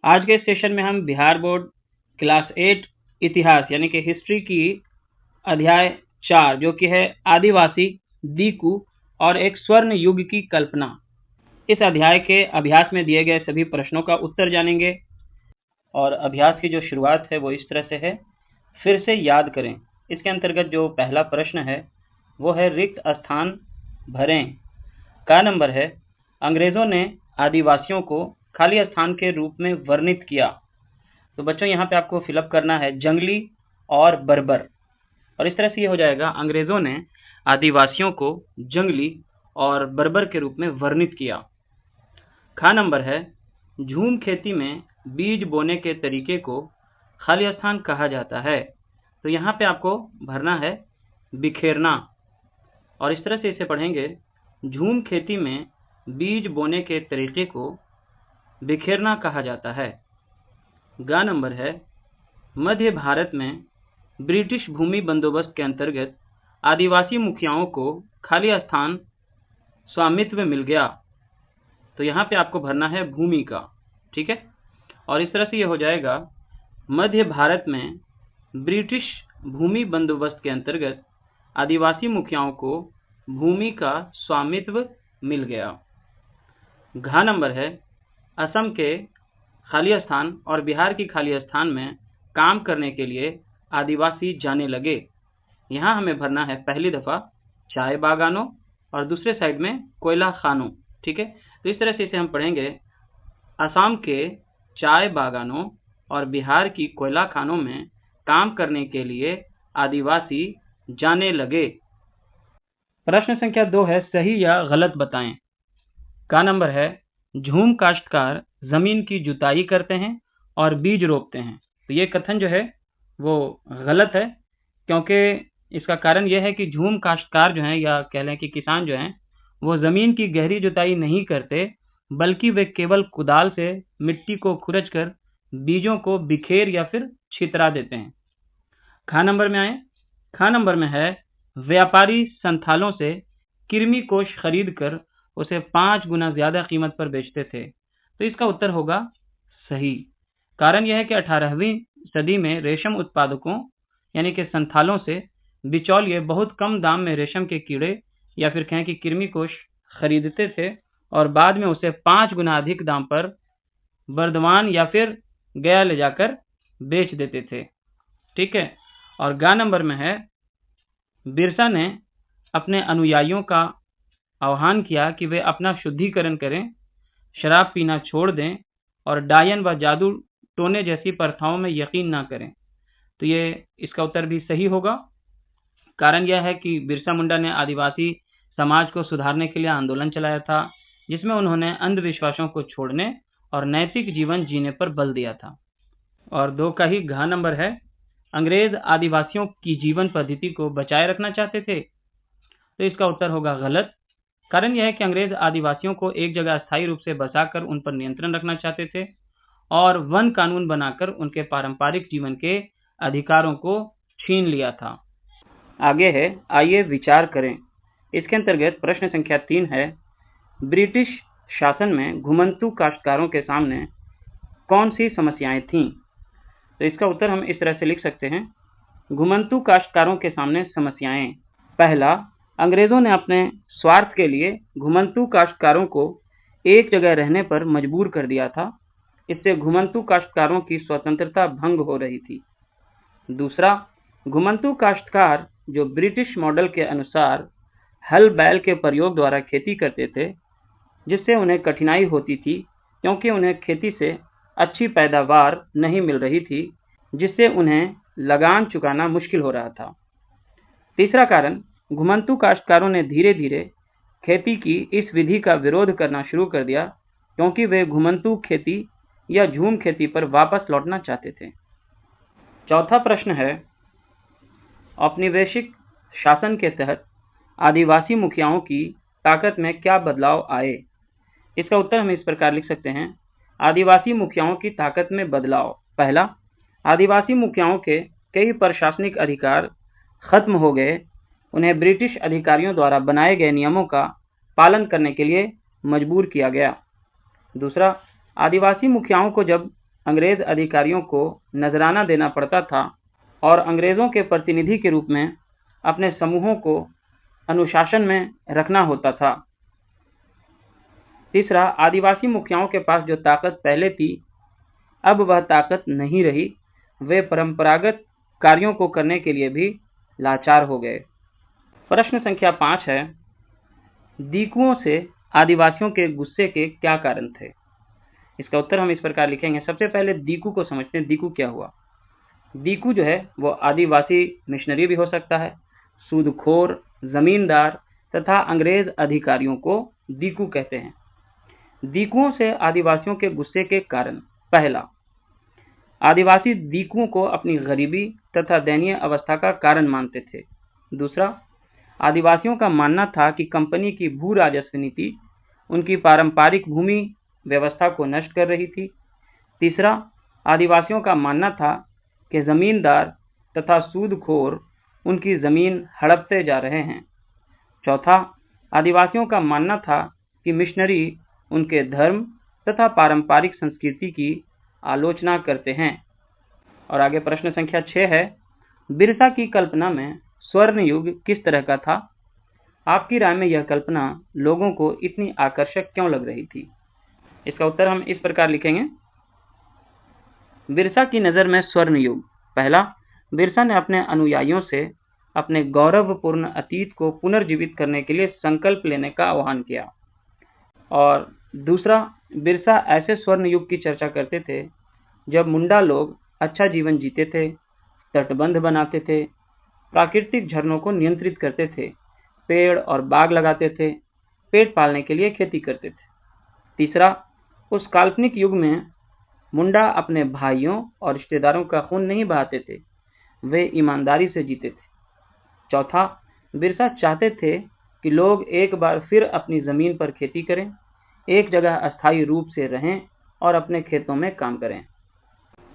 आज के सेशन में हम बिहार बोर्ड क्लास 8 इतिहास यानी कि हिस्ट्री की अध्याय 4 जो कि है आदिवासी, दीकू और एक स्वर्ण युग की कल्पना, इस अध्याय के अभ्यास में दिए गए सभी प्रश्नों का उत्तर जानेंगे। और अभ्यास की जो शुरुआत है वो इस तरह से है, फिर से याद करें। इसके अंतर्गत जो पहला प्रश्न है वो है रिक्त स्थान भरें का नंबर है अंग्रेजों ने आदिवासियों को खाली स्थान के रूप में वर्णित किया। तो बच्चों यहाँ पे आपको फिलअप करना है जंगली और बर्बर, और इस तरह से ये हो जाएगा अंग्रेजों ने आदिवासियों को जंगली और बर्बर के रूप में वर्णित किया। खा नंबर है झूम खेती में बीज बोने के तरीके को खाली स्थान कहा जाता है। तो यहाँ पे आपको भरना है बिखेरना, और इस तरह से इसे पढ़ेंगे झूम खेती में बीज बोने के तरीके को बिखेरना कहा जाता है। गा नंबर है मध्य भारत में ब्रिटिश भूमि बंदोबस्त के अंतर्गत आदिवासी मुखियाओं को खाली स्थान स्वामित्व मिल गया। तो यहाँ पे आपको भरना है भूमि का, ठीक है। और इस तरह से ये हो जाएगा मध्य भारत में ब्रिटिश भूमि बंदोबस्त के अंतर्गत आदिवासी मुखियाओं को भूमि का स्वामित्व मिल गया। घा नंबर है असम के खाली स्थान और बिहार की खाली स्थान में काम करने के लिए आदिवासी जाने लगे। यहाँ हमें भरना है पहली दफा चाय बागानों और दूसरे साइड में कोयला खानों, ठीक है। तो इस तरह से इसे हम पढ़ेंगे असम के चाय बागानों और बिहार की कोयला खानों में काम करने के लिए आदिवासी जाने लगे। प्रश्न संख्या 2 है सही या गलत बताएं। का नंबर है झूम काश्तकार जमीन की जुताई करते हैं और बीज रोपते हैं। तो ये कथन जो है वो गलत है, क्योंकि इसका कारण यह है कि झूम काश्तकार जो हैं या कह लें कि किसान जो हैं वो ज़मीन की गहरी जुताई नहीं करते, बल्कि वे केवल कुदाल से मिट्टी को खुरच कर बीजों को बिखेर या फिर छितरा देते हैं। खा नंबर में आए। खा नंबर में है व्यापारी संथालों से कृमि कोश खरीद कर उसे 5 गुना ज्यादा कीमत पर बेचते थे। तो इसका उत्तर होगा सही। कारण यह है कि 18वीं सदी में रेशम उत्पादकों यानी कि संथालों से बिचौलिए बहुत कम दाम में रेशम के कीड़े या फिर कहें कि कृमि कोश खरीदते थे और बाद में उसे 5 गुना अधिक दाम पर बर्दवान या फिर गया ले जाकर बेच देते थे, ठीक है। और गा नंबर में है बिरसा ने अपने अनुयायियों का आह्वान किया कि वे अपना शुद्धिकरण करें, शराब पीना छोड़ दें और डायन व जादू टोने जैसी प्रथाओं में यकीन ना करें। तो ये इसका उत्तर भी सही होगा। कारण यह है कि बिरसा मुंडा ने आदिवासी समाज को सुधारने के लिए आंदोलन चलाया था, जिसमें उन्होंने अंधविश्वासों को छोड़ने और नैतिक जीवन जीने पर बल दिया था। और 2 का ही घा नंबर है अंग्रेज आदिवासियों की जीवन पद्धति को बचाए रखना चाहते थे। तो इसका उत्तर होगा गलत। कारण यह है कि अंग्रेज आदिवासियों को एक जगह अस्थायी रूप से बसाकर उन पर नियंत्रण रखना चाहते थे और वन कानून बनाकर उनके पारंपरिक जीवन के अधिकारों को छीन लिया था। आगे है आइए विचार करें। इसके अंतर्गत प्रश्न संख्या 3 है ब्रिटिश शासन में घुमंतू काश्तकारों के सामने कौन सी समस्याएं थीं। तो इसका उत्तर हम इस तरह से लिख सकते हैं घुमंतू काश्तकारों के सामने समस्याएं। पहला, अंग्रेजों ने अपने स्वार्थ के लिए घुमंतू काश्तकारों को एक जगह रहने पर मजबूर कर दिया था। इससे घुमंतू काश्तकारों की स्वतंत्रता भंग हो रही थी। दूसरा, घुमंतू काश्तकार जो ब्रिटिश मॉडल के अनुसार हल बैल के प्रयोग द्वारा खेती करते थे, जिससे उन्हें कठिनाई होती थी क्योंकि उन्हें खेती से अच्छी पैदावार नहीं मिल रही थी, जिससे उन्हें लगान चुकाना मुश्किल हो रहा था। तीसरा कारण, घुमंतू काश्तकारों ने धीरे धीरे खेती की इस विधि का विरोध करना शुरू कर दिया, क्योंकि वे घुमंतू खेती या झूम खेती पर वापस लौटना चाहते थे। चौथा प्रश्न है औपनिवेशिक शासन के तहत आदिवासी मुखियाओं की ताकत में क्या बदलाव आए। इसका उत्तर हम इस प्रकार लिख सकते हैं आदिवासी मुखियाओं की ताकत में बदलाव। पहला, आदिवासी मुखियाओं के कई प्रशासनिक अधिकार खत्म हो गए, उन्हें ब्रिटिश अधिकारियों द्वारा बनाए गए नियमों का पालन करने के लिए मजबूर किया गया। दूसरा, आदिवासी मुखियाओं को जब अंग्रेज अधिकारियों को नजराना देना पड़ता था और अंग्रेजों के प्रतिनिधि के रूप में अपने समूहों को अनुशासन में रखना होता था। तीसरा, आदिवासी मुखियाओं के पास जो ताकत पहले थी, अब वह ताकत नहीं रही। वे परंपरागत कार्यों को करने के लिए भी लाचार हो गए। प्रश्न संख्या 5 है, दीकुओं से आदिवासियों के गुस्से के क्या कारण थे? इसका उत्तर हम इस प्रकार लिखेंगे। सबसे पहले दीकू को समझते हैं। दीकू क्या हुआ? दीकू जो है वो आदिवासी मिशनरी भी हो सकता है, सूदखोर, जमींदार तथा अंग्रेज अधिकारियों को दीकू कहते हैं। दीकुओं से आदिवासियों के गुस्से के कारण, पहला, आदिवासी दीकुओं को अपनी गरीबी तथा दयनीय अवस्था का कारण मानते थे। दूसरा, आदिवासियों का मानना था कि कंपनी की भू राजस्व नीति उनकी पारंपरिक भूमि व्यवस्था को नष्ट कर रही थी। तीसरा, आदिवासियों का मानना था कि जमींदार तथा सूदखोर उनकी जमीन हड़पते जा रहे हैं। चौथा, आदिवासियों का मानना था कि मिशनरी उनके धर्म तथा पारंपरिक संस्कृति की आलोचना करते हैं। और आगे प्रश्न संख्या 6 है, बिरसा की कल्पना में स्वर्ण युग किस तरह का था? आपकी राय में यह कल्पना लोगों को इतनी आकर्षक क्यों लग रही थी? इसका उत्तर हम इस प्रकार लिखेंगे। बिरसा की नज़र में स्वर्ण युग, पहला, बिरसा ने अपने अनुयायियों से अपने गौरवपूर्ण अतीत को पुनर्जीवित करने के लिए संकल्प लेने का आह्वान किया। और दूसरा, बिरसा ऐसे स्वर्ण युग की चर्चा करते थे जब मुंडा लोग अच्छा जीवन जीते थे, तटबंध बनाते थे, प्राकृतिक झरनों को नियंत्रित करते थे, पेड़ और बाग लगाते थे, पेट पालने के लिए खेती करते थे। तीसरा, उस काल्पनिक युग में मुंडा अपने भाइयों और रिश्तेदारों का खून नहीं बहाते थे, वे ईमानदारी से जीते थे। चौथा, बिरसा चाहते थे कि लोग एक बार फिर अपनी जमीन पर खेती करें, एक जगह अस्थायी रूप से रहें और अपने खेतों में काम करें।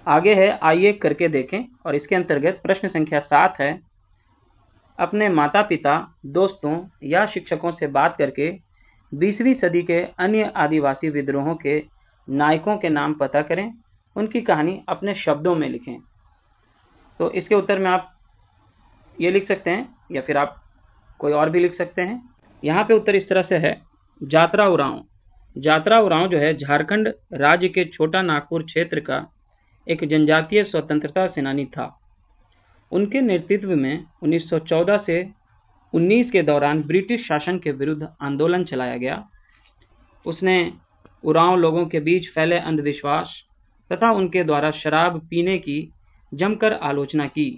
आगे है, आइए करके देखें। और इसके अंतर्गत प्रश्न संख्या 7 है, अपने माता पिता, दोस्तों या शिक्षकों से बात करके 20वीं सदी के अन्य आदिवासी विद्रोहों के नायकों के नाम पता करें, उनकी कहानी अपने शब्दों में लिखें। तो इसके उत्तर में आप ये लिख सकते हैं या फिर आप कोई और भी लिख सकते हैं। यहाँ पे उत्तर इस तरह से है, जात्रा उरांव। जात्रा उरांव जो है झारखंड राज्य के छोटा नागपुर क्षेत्र का एक जनजातीय स्वतंत्रता सेनानी था। उनके नेतृत्व में 1914 से 19 के दौरान ब्रिटिश शासन के विरुद्ध आंदोलन चलाया गया। उसने उरांव लोगों के बीच फैले अंधविश्वास तथा उनके द्वारा शराब पीने की जमकर आलोचना की।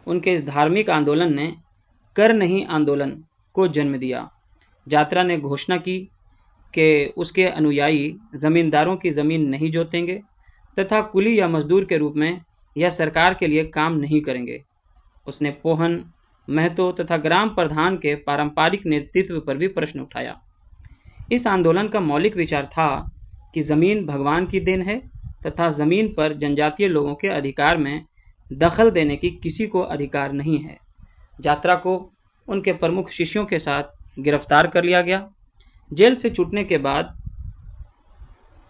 उनके इस धार्मिक आंदोलन ने कर नहीं आंदोलन को जन्म दिया। जात्रा ने घोषणा की कि उसके अनुयायी जमींदारों की जमीन नहीं जोतेंगे तथा कुली या मजदूर के रूप में या सरकार के लिए काम नहीं करेंगे। उसने पोहन, महतो तथा ग्राम प्रधान के पारंपरिक नेतृत्व पर भी प्रश्न उठाया। इस आंदोलन का मौलिक विचार था कि जमीन भगवान की देन है तथा जमीन पर जनजातीय लोगों के अधिकार में दखल देने की किसी को अधिकार नहीं है। जात्रा को उनके प्रमुख शिष्यों के साथ गिरफ्तार कर लिया गया। जेल से छूटने के बाद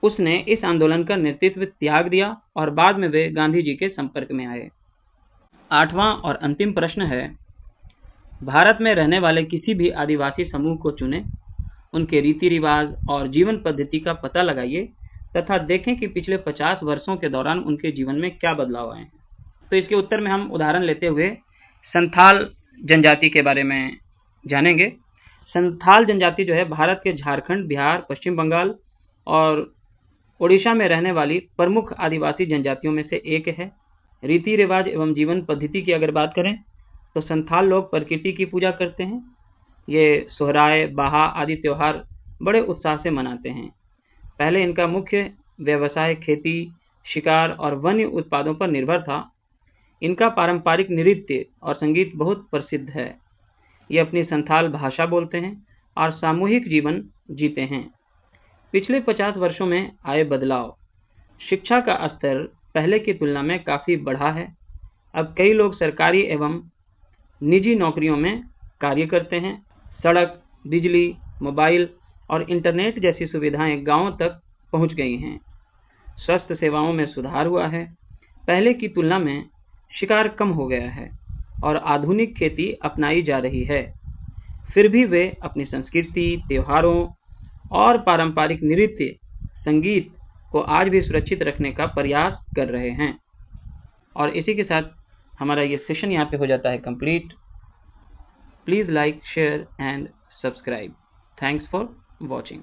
उसने इस आंदोलन का नेतृत्व त्याग दिया और बाद में वे गांधी जी के संपर्क में आए। 8वां और अंतिम प्रश्न है, भारत में रहने वाले किसी भी आदिवासी समूह को चुनें, उनके रीति रिवाज और जीवन पद्धति का पता लगाइए तथा देखें कि पिछले 50 वर्षों के दौरान उनके जीवन में क्या बदलाव आए हैं। तो इसके उत्तर में हम उदाहरण लेते हुए संथाल जनजाति के बारे में जानेंगे। संथाल जनजाति जो है भारत के झारखंड, बिहार, पश्चिम बंगाल और ओडिशा में रहने वाली प्रमुख आदिवासी जनजातियों में से एक है। रीति रिवाज एवं जीवन पद्धति की अगर बात करें तो संथाल लोग प्रकृति की पूजा करते हैं। ये सोहराय, बाहा आदि त्योहार बड़े उत्साह से मनाते हैं। पहले इनका मुख्य व्यवसाय खेती, शिकार और वन्य उत्पादों पर निर्भर था। इनका पारंपरिक नृत्य और संगीत बहुत प्रसिद्ध है। ये अपनी संथाल भाषा बोलते हैं और सामूहिक जीवन जीते हैं। पिछले 50 वर्षों में आए बदलाव, शिक्षा का स्तर पहले की तुलना में काफ़ी बढ़ा है। अब कई लोग सरकारी एवं निजी नौकरियों में कार्य करते हैं। सड़क, बिजली, मोबाइल और इंटरनेट जैसी सुविधाएं गांवों तक पहुंच गई हैं। स्वास्थ्य सेवाओं में सुधार हुआ है। पहले की तुलना में शिकार कम हो गया है और आधुनिक खेती अपनाई जा रही है। फिर भी वे अपनी संस्कृति, त्योहारों और पारंपरिक नृत्य, संगीत को आज भी सुरक्षित रखने का प्रयास कर रहे हैं। और इसी के साथ हमारा ये सेशन यहाँ पे हो जाता है complete. Please like, share and subscribe. Thanks for watching.